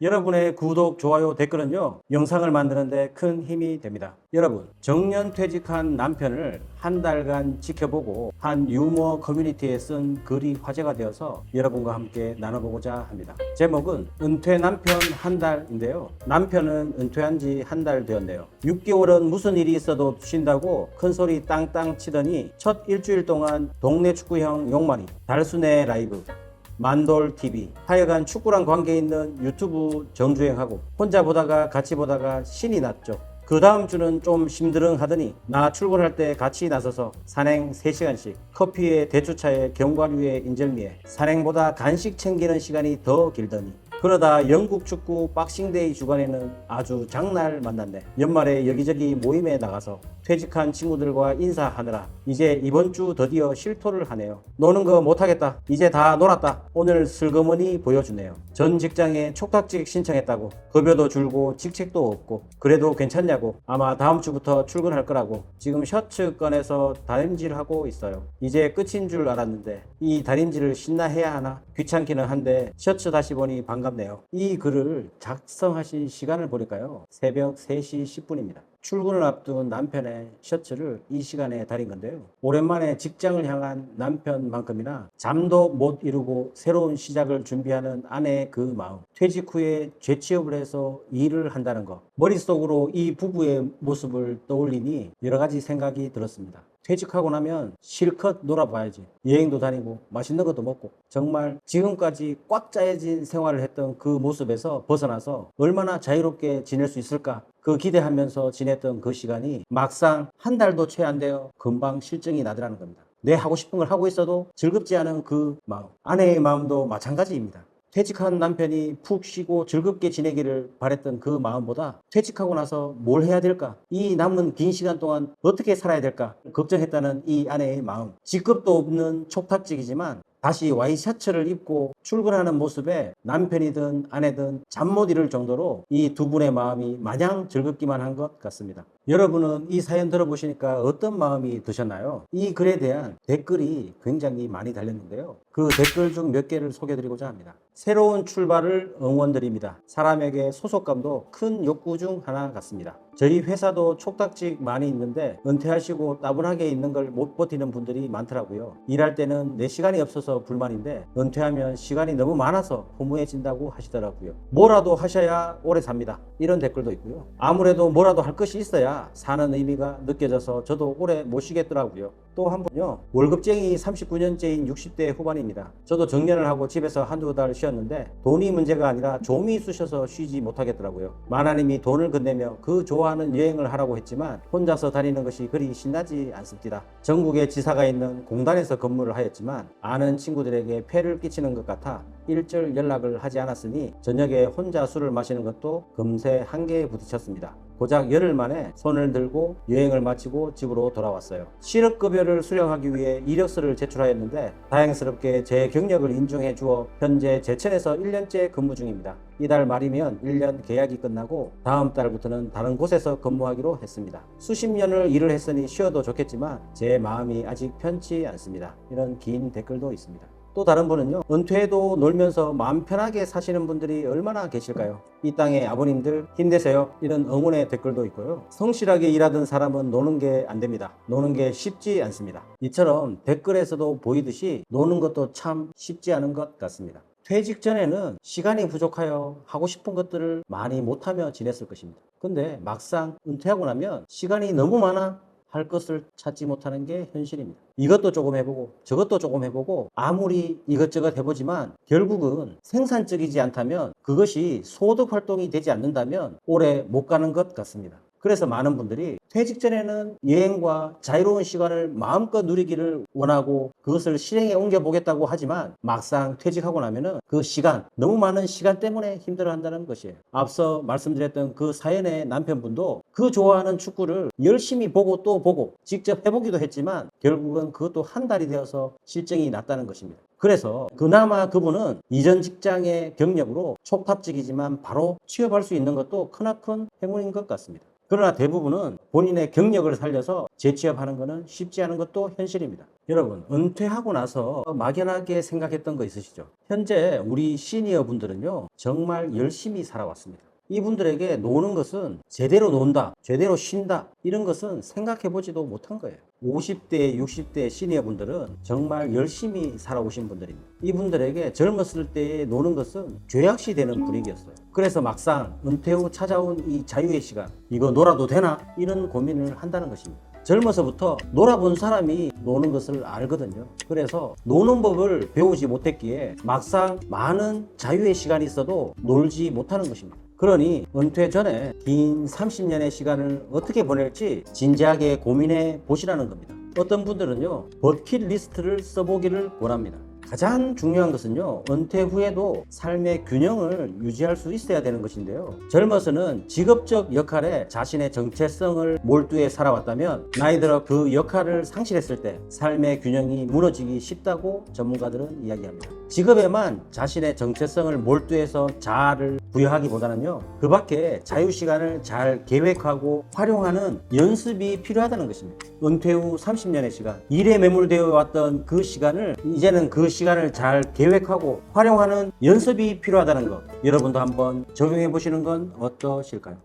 여러분의 구독, 좋아요, 댓글은요, 영상을 만드는데 큰 힘이 됩니다. 여러분, 정년퇴직한 남편을 한 달간 지켜보고 한 유머 커뮤니티에 쓴 글이 화제가 되어서 여러분과 함께 나눠보고자 합니다. 제목은 은퇴 남편 한 달인데요. 남편은 은퇴한 지 한 달 되었네요. 6개월은 무슨 일이 있어도 쉰다고 큰소리 땅땅 치더니 첫 일주일 동안 동네 축구형 용마리, 달순의 라이브, 만돌TV, 하여간 축구랑 관계 있는 유튜브 정주행하고 혼자 보다가 같이 보다가 신이 났죠. 그 다음 주는 좀 심드렁 하더니 나 출근할 때 같이 나서서 산행 3시간씩, 커피에 대추차에 견과류에 인절미에, 산행보다 간식 챙기는 시간이 더 길더니 그러다 영국 축구 박싱데이 주간에는 아주 장날 만났네. 연말에 여기저기 모임에 나가서 퇴직한 친구들과 인사하느라 이제 이번 주 드디어 실토를 하네요. 노는 거 못하겠다. 이제 다 놀았다. 오늘 슬그머니 보여주네요. 전 직장에 촉탁직 신청했다고. 급여도 줄고 직책도 없고 그래도 괜찮냐고. 아마 다음 주부터 출근할 거라고. 지금 셔츠 꺼내서 다림질하고 있어요. 이제 끝인 줄 알았는데 이 다림질을 신나 해야 하나? 귀찮기는 한데 셔츠 다시 보니 반갑네요. 이 글을 작성하신 시간을 보니까요, 새벽 3시 10분입니다. 출근을 앞둔 남편의 셔츠를 이 시간에 다린 건데요. 오랜만에 직장을 향한 남편만큼이나 잠도 못 이루고 새로운 시작을 준비하는 아내의 그 마음, 퇴직 후에 재취업을 해서 일을 한다는 것, 머릿속으로 이 부부의 모습을 떠올리니 여러 가지 생각이 들었습니다. 퇴직하고 나면 실컷 놀아봐야지. 여행도 다니고 맛있는 것도 먹고 정말 지금까지 꽉 짜여진 생활을 했던 그 모습에서 벗어나서 얼마나 자유롭게 지낼 수 있을까, 그 기대하면서 지냈던 그 시간이 막상 한 달도 채 안 되어 금방 실증이 나더라는 겁니다. 내 하고 싶은 걸 하고 있어도 즐겁지 않은 그 마음, 아내의 마음도 마찬가지입니다. 퇴직한 남편이 푹 쉬고 즐겁게 지내기를 바랬던 그 마음보다 퇴직하고 나서 뭘 해야 될까? 이 남은 긴 시간 동안 어떻게 살아야 될까? 걱정했다는 이 아내의 마음. 직급도 없는 촉탁직이지만 다시 와이셔츠를 입고 출근하는 모습에 남편이든 아내든 잠 못 이룰 정도로 이 두 분의 마음이 마냥 즐겁기만 한 것 같습니다. 여러분은 이 사연 들어보시니까 어떤 마음이 드셨나요? 이 글에 대한 댓글이 굉장히 많이 달렸는데요. 그 댓글 중 몇 개를 소개드리고자 합니다. 새로운 출발을 응원드립니다. 사람에게 소속감도 큰 욕구 중 하나 같습니다. 저희 회사도 촉탁직 많이 있는데 은퇴하시고 따분하게 있는 걸 못 버티는 분들이 많더라고요. 일할 때는 내 시간이 없어서 불만인데 은퇴하면 시간이 너무 많아서 허무해진다고 하시더라고요. 뭐라도 하셔야 오래 삽니다. 이런 댓글도 있고요. 아무래도 뭐라도 할 것이 있어야 사는 의미가 느껴져서 저도 오래 못 쉬겠더라고요. 또 한 분요, 월급쟁이 39년째인 60대 후반입니다. 저도 정년을 하고 집에서 한두 달 쉬었는데 돈이 문제가 아니라 좀이 쑤셔서 쉬지 못하겠더라고요. 만화님이 돈을 건네며 그 좋아하는 여행을 하라고 했지만 혼자서 다니는 것이 그리 신나지 않습니다. 전국에 지사가 있는 공단에서 근무를 하였지만 아는 친구들에게 폐를 끼치는 것 같아 일절 연락을 하지 않았으니 저녁에 혼자 술을 마시는 것도 금세 한계에 부딪혔습니다. 고작 열흘 만에 손을 들고 여행을 마치고 집으로 돌아왔어요. 실업급여를 수령하기 위해 이력서를 제출하였는데 다행스럽게 제 경력을 인정해 주어 현재 제천에서 1년째 근무 중입니다. 이달 말이면 1년 계약이 끝나고 다음 달부터는 다른 곳에서 근무하기로 했습니다. 수십 년을 일을 했으니 쉬어도 좋겠지만 제 마음이 아직 편치 않습니다. 이런 긴 댓글도 있습니다. 또 다른 분은요, 은퇴해도 놀면서 마음 편하게 사시는 분들이 얼마나 계실까요? 이 땅의 아버님들 힘내세요. 이런 응원의 댓글도 있고요. 성실하게 일하던 사람은 노는 게 안 됩니다. 노는 게 쉽지 않습니다. 이처럼 댓글에서도 보이듯이 노는 것도 참 쉽지 않은 것 같습니다. 퇴직 전에는 시간이 부족하여 하고 싶은 것들을 많이 못하며 지냈을 것입니다. 근데 막상 은퇴하고 나면 시간이 너무 많아 할 것을 찾지 못하는 게 현실입니다. 이것도 조금 해보고 저것도 조금 해보고 아무리 이것저것 해보지만 결국은 생산적이지 않다면, 그것이 소득 활동이 되지 않는다면 오래 못 가는 것 같습니다. 그래서 많은 분들이 퇴직 전에는 여행과 자유로운 시간을 마음껏 누리기를 원하고 그것을 실행에 옮겨보겠다고 하지만 막상 퇴직하고 나면은 그 시간, 너무 많은 시간 때문에 힘들어한다는 것이에요. 앞서 말씀드렸던 그 사연의 남편분도 그 좋아하는 축구를 열심히 보고 또 보고 직접 해보기도 했지만 결국은 그것도 한 달이 되어서 실증이 났다는 것입니다. 그래서 그나마 그분은 이전 직장의 경력으로 촉탁직이지만 바로 취업할 수 있는 것도 크나큰 행운인 것 같습니다. 그러나 대부분은 본인의 경력을 살려서 재취업하는 것은 쉽지 않은 것도 현실입니다. 여러분, 은퇴하고 나서 막연하게 생각했던 거 있으시죠? 현재 우리 시니어 분들은요, 정말 열심히 살아왔습니다. 이분들에게 노는 것은 제대로 논다, 제대로 쉰다, 이런 것은 생각해 보지도 못한 거예요. 50대, 60대 시니어 분들은 정말 열심히 살아오신 분들입니다. 이분들에게 젊었을 때 노는 것은 죄악시 되는 분위기였어요. 그래서 막상 은퇴 후 찾아온 이 자유의 시간, 이거 놀아도 되나? 이런 고민을 한다는 것입니다. 젊어서부터 놀아본 사람이 노는 것을 알거든요. 그래서 노는 법을 배우지 못했기에 막상 많은 자유의 시간이 있어도 놀지 못하는 것입니다. 그러니 은퇴 전에 긴 30년의 시간을 어떻게 보낼지 진지하게 고민해 보시라는 겁니다. 어떤 분들은요, 버킷리스트를 써보기를 원합니다. 가장 중요한 것은요, 은퇴 후에도 삶의 균형을 유지할 수 있어야 되는 것인데요. 젊어서는 직업적 역할에 자신의 정체성을 몰두해 살아왔다면 나이 들어 그 역할을 상실했을 때 삶의 균형이 무너지기 쉽다고 전문가들은 이야기합니다. 직업에만 자신의 정체성을 몰두해서 자아를 부여하기보다는요, 그 밖에 자유시간을 잘 계획하고 활용하는 연습이 필요하다는 것입니다. 은퇴 후 30년의 시간, 일에 매몰되어 왔던 그 시간을 이제는 그 시간을 잘 계획하고 활용하는 연습이 필요하다는 것, 여러분도 한번 적용해 보시는 건 어떠실까요?